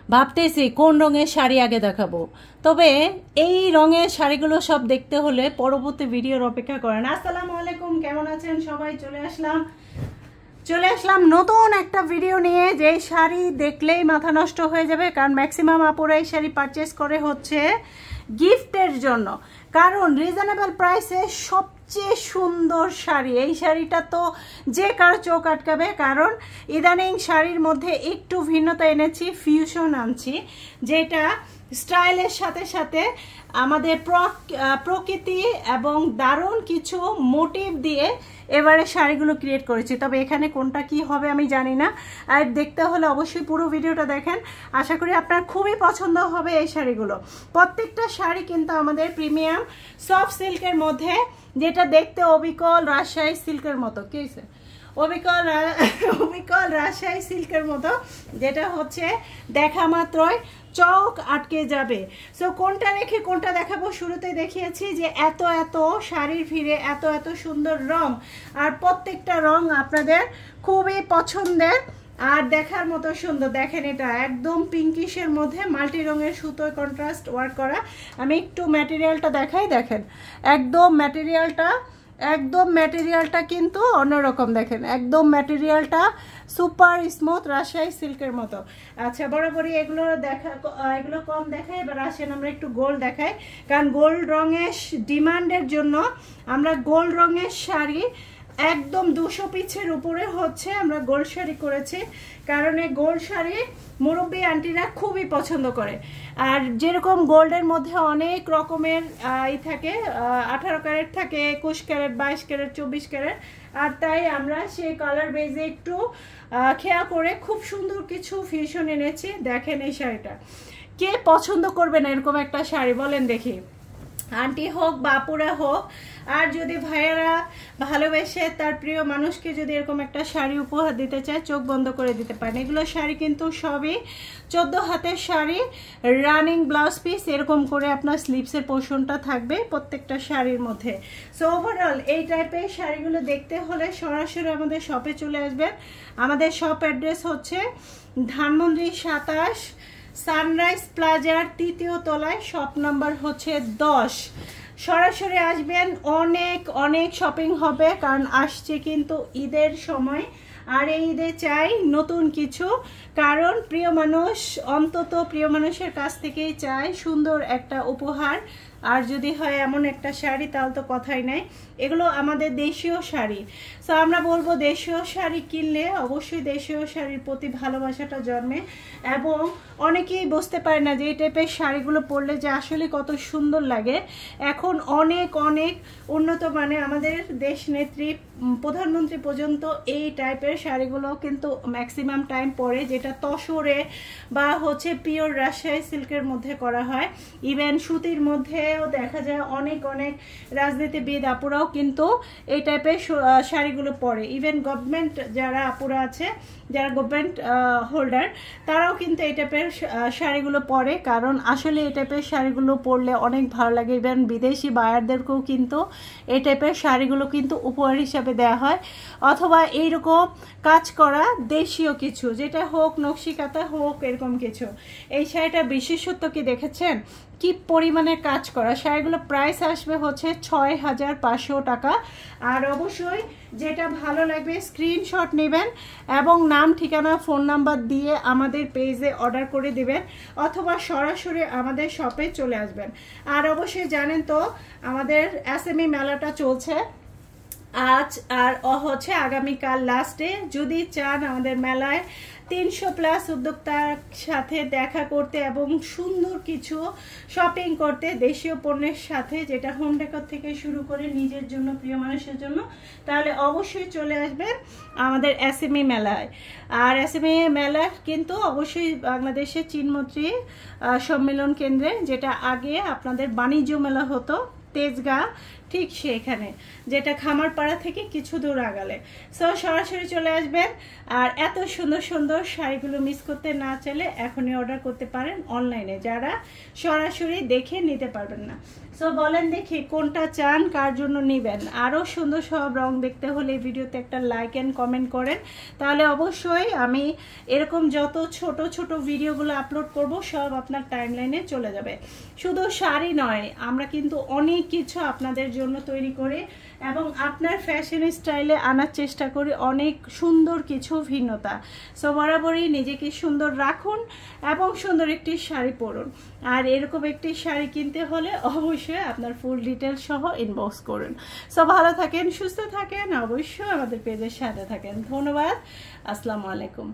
ভাবতেছি কোন রঙের শাড়ি আগে দেখাবো। তবে এই রঙের শাড়িগুলো সব দেখতে হলে পরবর্তী ভিডিওর অপেক্ষা করেন। আসসালামু আলাইকুম, কেমন আছেন সবাই? চলে আসলাম নতুন একটা ভিডিও নিয়ে। যে শাড়ি দেখলেই মাথা নষ্ট হয়ে যাবে, কারণ ম্যাক্সিমাম আপুরা এই শাড়ি পারচেস করে হচ্ছে গিফটের জন্য, কারণ রিজনেবল প্রাইসে সবচেয়ে সুন্দর শাড়ি। এই শাড়িটা তো যে কারো চোখ আটকাবে, কারণ ইদানিং শাড়ির মধ্যে একটু ভিন্নতা এনেছি, ফিউশন আনছি, যেটা স্টাইলের সাথে সাথে আমাদের প্রকৃতি এবং দারুণ কিছু মোটিভ দিয়ে এবারে শাড়িগুলো ক্রিয়েট করেছি। তবে এখানে কোনটা কি হবে আমি জানি না, আর দেখতে হলে অবশ্যই পুরো ভিডিওটা দেখেন। আশা করি আপনার খুবই পছন্দ হবে এই শাড়িগুলো। প্রত্যেকটা শাড়ি কিন্তু আমাদের প্রিমিয়াম সফট সিল্কের মধ্যে, যেটা দেখতে অবিকল রাজশাহী সিল্কের মতো। কি হয়েছে? অবিকল রাজশাহী সিল্কের মতো, যেটা হচ্ছে দেখা মাত্রই চোখ আটকে যাবে। সো কোনটা রেখে কোনটা দেখাবো, শুরুতে দেখিয়েছি যে এত শাড়ির ভিড়ে এত সুন্দর রং, আর প্রত্যেকটা রং আপনাদের খুবই পছন্দের আর দেখার মতো সুন্দর। দেখেন, এটা একদম পিঙ্কিশের মধ্যে মাল্টি রঙের সুতোয় কন্ট্রাস্ট ওয়ার্ক করা। আমি একটু ম্যাটেরিয়ালটা দেখাই। দেখেন, একদম ম্যাটেরিয়ালটা কিন্তু অন্যরকম। দেখেন, একদম ম্যাটেরিয়ালটা সুপার স্মুথ রাজশাহী সিল্কের মতো। আচ্ছা, বরাবরই এগুলো কম দেখাই। এবার আসেন আমরা একটু গোল্ড দেখাই, কারণ গোল্ড রঙের ডিমান্ডের জন্য আমরা গোল্ড রঙের শাড়ি একদম 200 পিসের উপরে হচ্ছে আমরা গোল্ড শাড়ি করেছি, কারণ এই গোল্ড শাড়ি মুরব্বী আন্টিরা খুবই পছন্দ করে। আর যেরকম গোল্ডের মধ্যে অনেক রকমের থাকে, 18 ক্যারেট থাকে, 21 ক্যারেট, 22 ক্যারেট, 24 ক্যারেট, আর তাই আমরা সেই কালার বেজে একটু খেয়াল করে খুব সুন্দর কিছু ফিউশন এনেছি। দেখেন এই শাড়িটা কে পছন্দ করবে না এরকম একটা শাড়ি, বলেন দেখি? আন্টি হোক, বাপুরা হোক, আর যদি ভাইয়ারা ভালোবেসে তার প্রিয় মানুষকে যদি এরকম একটা শাড়ি উপহার দিতে চায়, চোখ বন্ধ করে দিতে পারেন। এগুলো শাড়ি কিন্তু সবই 14 হাতের শাড়ি, রানিং ব্লাউজ পিস, এরকম করে আপনার স্লিভসের পোর্শনটা থাকবে প্রত্যেকটা শাড়ির মধ্যে। সো ওভারঅল এই টাইপের শাড়িগুলো দেখতে হলে সরাসরি আমাদের শপে চলে আসবেন। আমাদের শপ অ্যাড্রেস হচ্ছে ধানমন্ডি 27, সানরাইজ প্লাজার 3য় তলায়, শপ নাম্বার হচ্ছে 10। সরাসরি আসবেন, অনেক শপিং হবে, কারণ আসছে কিন্তু ঈদের সময়, আর এই ঈদে চাই নতুন কিছু, কারণ প্রিয় মানুষের কাছ থেকেই চাই সুন্দর একটা উপহার। আর যদি হয় এমন একটা শাড়ি, তাহলে তো কথাই নাই। এগুলো আমাদের দেশীয় শাড়ি। সো আমরা বলবো দেশীয় শাড়ি কিনলে অবশ্যই দেশীয় শাড়ির প্রতি ভালোবাসাটা জন্মে, এবং অনেকেই বুঝতে পারে না যে এই টাইপের শাড়িগুলো পরলে যে আসলে কত সুন্দর লাগে। এখন অনেক উন্নত মানে আমাদের দেশ নেত্রী, প্রধানমন্ত্রী পর্যন্ত এই টাইপের শাড়িগুলো কিন্তু ম্যাক্সিমাম টাইম পরে, যেটা তসরে বা হচ্ছে পিওর রাজশাহী সিল্কের মধ্যে করা হয়। ইভেন সুতির মধ্যেও দেখা যায় অনেক রাজনীতিবিদ আপুরাও কিন্তু এই টাইপের শাড়িগুলো পরে। ইভেন গভর্নমেন্ট যারা আপুরা আছে, যারা গভর্নমেন্ট হোল্ডার, তারাও কিন্তু এই টাইপের শাড়িগুলো পরে, কারণ আসলে এই টাইপের শাড়িগুলো পরলে অনেক ভালো লাগে। ইভেন বিদেশি বায়ারদেরকেও কিন্তু এই টাইপের শাড়িগুলো কিন্তু উপহার হিসাবে দেওয়া হয়, অথবা এইরকম কাজ করা দেশীয় কিছু, যেটা হোক নকশিকাতা হোক, এরকম কিছু। এই শাড়িটার বিশেষত্ব কি দেখেছেন? কি পরিমাণে কাজ করা। শাড়িগুলো প্রাইস আসবে হচ্ছে 6500 টাকা। আর অবশ্যই যেটা ভালো লাগবে স্ক্রিনশট নেবেন এবং নাম, ঠিকানা, ফোন নাম্বার দিয়ে আমাদের পেজে অর্ডার করে দিবেন, অথবা সরাসরি আমাদের শপে চলে আসবেন। আর অবশ্যই জানেন তো আমাদের এসএমই মেলাটা চলছে আজ আর হচ্ছে আগামীকাল লাস্টে। যদি চান আমাদের মেলায় 300+ উদ্যোক্তার সাথে দেখা করতে এবং সুন্দর কিছু শপিং করতে দেশীয় পণ্যের সাথে, যেটা হোম ডেকর থেকে শুরু করে নিজের জন্য, প্রিয় মানুষের জন্য, তাহলে অবশ্যই চলে আসবেন আমাদের এসএমই মেলায়। আর এসএমই মেলা কিন্তু অবশ্যই বাংলাদেশের চিনমন্ত্রী সম্মেলন কেন্দ্রে, যেটা আগে আপনাদের বাণিজ্য মেলা হতো তেজগাঁ ঠিক সেখানে, যেটা খামারপাড়া থেকে কিছু দূর আগালে। সো সরাসরি চলে আসবেন। আর এত সুন্দর সুন্দর শাড়িগুলো মিস করতে না চাইলে এখনই অর্ডার করতে পারেন অনলাইনে, যারা সরাসরি দেখে নিতে পারবেন না। সো বলেন দেখি কোনটা চান, কার জন্য নেবেন। আরও সুন্দর সব রং দেখতে হলে এই ভিডিওতে একটা লাইক অ্যান্ড কমেন্ট করেন, তাহলে অবশ্যই আমি এরকম যত ছোট ছোট ভিডিওগুলো আপলোড করব সব আপনার টাইমলাইনে চলে যাবে। শুধু শাড়ি নয়, আমরা কিন্তু অনেক কিছু আপনাদের জন্য তৈরি করি এবং আপনার ফ্যাশন স্টাইলে আনার চেষ্টা করি অনেক সুন্দর কিছু ভিন্নতা। সো বরাবরই নিজেকে সুন্দর রাখুন এবং সুন্দর একটি শাড়ি পরুন। আর এরকম একটি শাড়ি কিনতে হলে অবশ্যই আপনার ফুল ডিটেলস সহ ইনবক্স করুন। সো ভালো থাকেন, সুস্থ থাকেন, অবশ্যই আমাদের পেজের সাথে থাকেন। ধন্যবাদ, আসসালামু আলাইকুম।